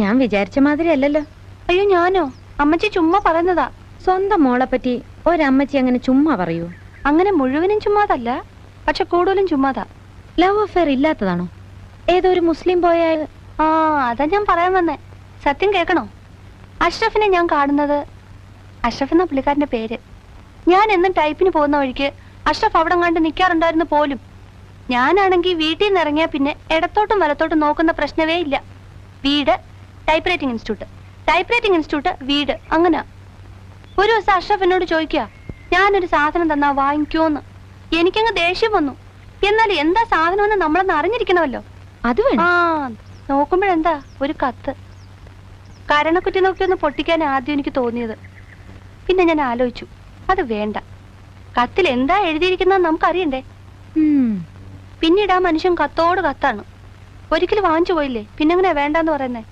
ഞാൻ വിചാരിച്ച മാതിരി അല്ലല്ലോ. അയ്യോ ഞാനോ? അമ്മച്ചി ചുമ്മാ പറയുന്നതാ. സ്വന്തം മോളെ പറ്റി ഒരമ്മച്ചി അങ്ങനെ ചുമ്മാ പറയൂ? അങ്ങനെ മുഴുവനും ചുമ്മാതല്ല, പക്ഷെ കൂടുതലും ചുമ്മാതാ. Love affair ഇല്ലാത്തതാണോ? ഏതോ ഒരു മുസ്ലിം പോയാൽ? ആ അതാ ഞാൻ പറയാൻ വന്നേ. സത്യം കേൾക്കണോ? അഷ്റഫിനെ ഞാൻ കാണുന്നത്, അഷ്റഫ് എന്ന പുള്ളിക്കാരന്റെ പേര്. ഞാൻ എന്നും ടൈപ്പിന് പോകുന്ന വഴിക്ക് അഷ്റഫ് അവിടെ കണ്ട് നിൽക്കാറുണ്ടായിരുന്നു പോലും. ഞാനാണെങ്കിൽ വീട്ടിൽ നിന്ന് ഇറങ്ങിയാൽ പിന്നെ ഇടത്തോട്ടും വലത്തോട്ടും നോക്കുന്ന പ്രശ്നമേ ഇല്ല. വീട് type writing institute, type writing institute വീട്, അങ്ങനെ. ഒരു ദിവസം അഷ്റഫ് എന്നോട് ചോദിക്കുക, ഞാനൊരു സാധനം തന്നാ വാങ്ങിക്കോന്ന്. എനിക്കങ്ങ് ദേഷ്യം വന്നു. എന്നാൽ എന്താ സാധനമെന്ന് നമ്മളൊന്ന് അറിഞ്ഞിരിക്കണമല്ലോ. അത് ആ നോക്കുമ്പോഴെന്താ ഒരു കത്ത്. കരണക്കുറ്റി നോക്കി ഒന്ന് പൊട്ടിക്കാൻ ആദ്യം എനിക്ക് തോന്നിയത്. പിന്നെ ഞാൻ ആലോചിച്ചു, അത് വേണ്ട. കത്തിൽ എന്താ എഴുതിയിരിക്കുന്നത് നമുക്കറിയണ്ടേ. പിന്നീട് ആ മനുഷ്യൻ കത്തോട് കത്താണ്. ഒരിക്കലും വാങ്ങിച്ചു പോയില്ലേ, പിന്നെങ്ങനെയാ വേണ്ടെന്ന് പറയുന്നേ.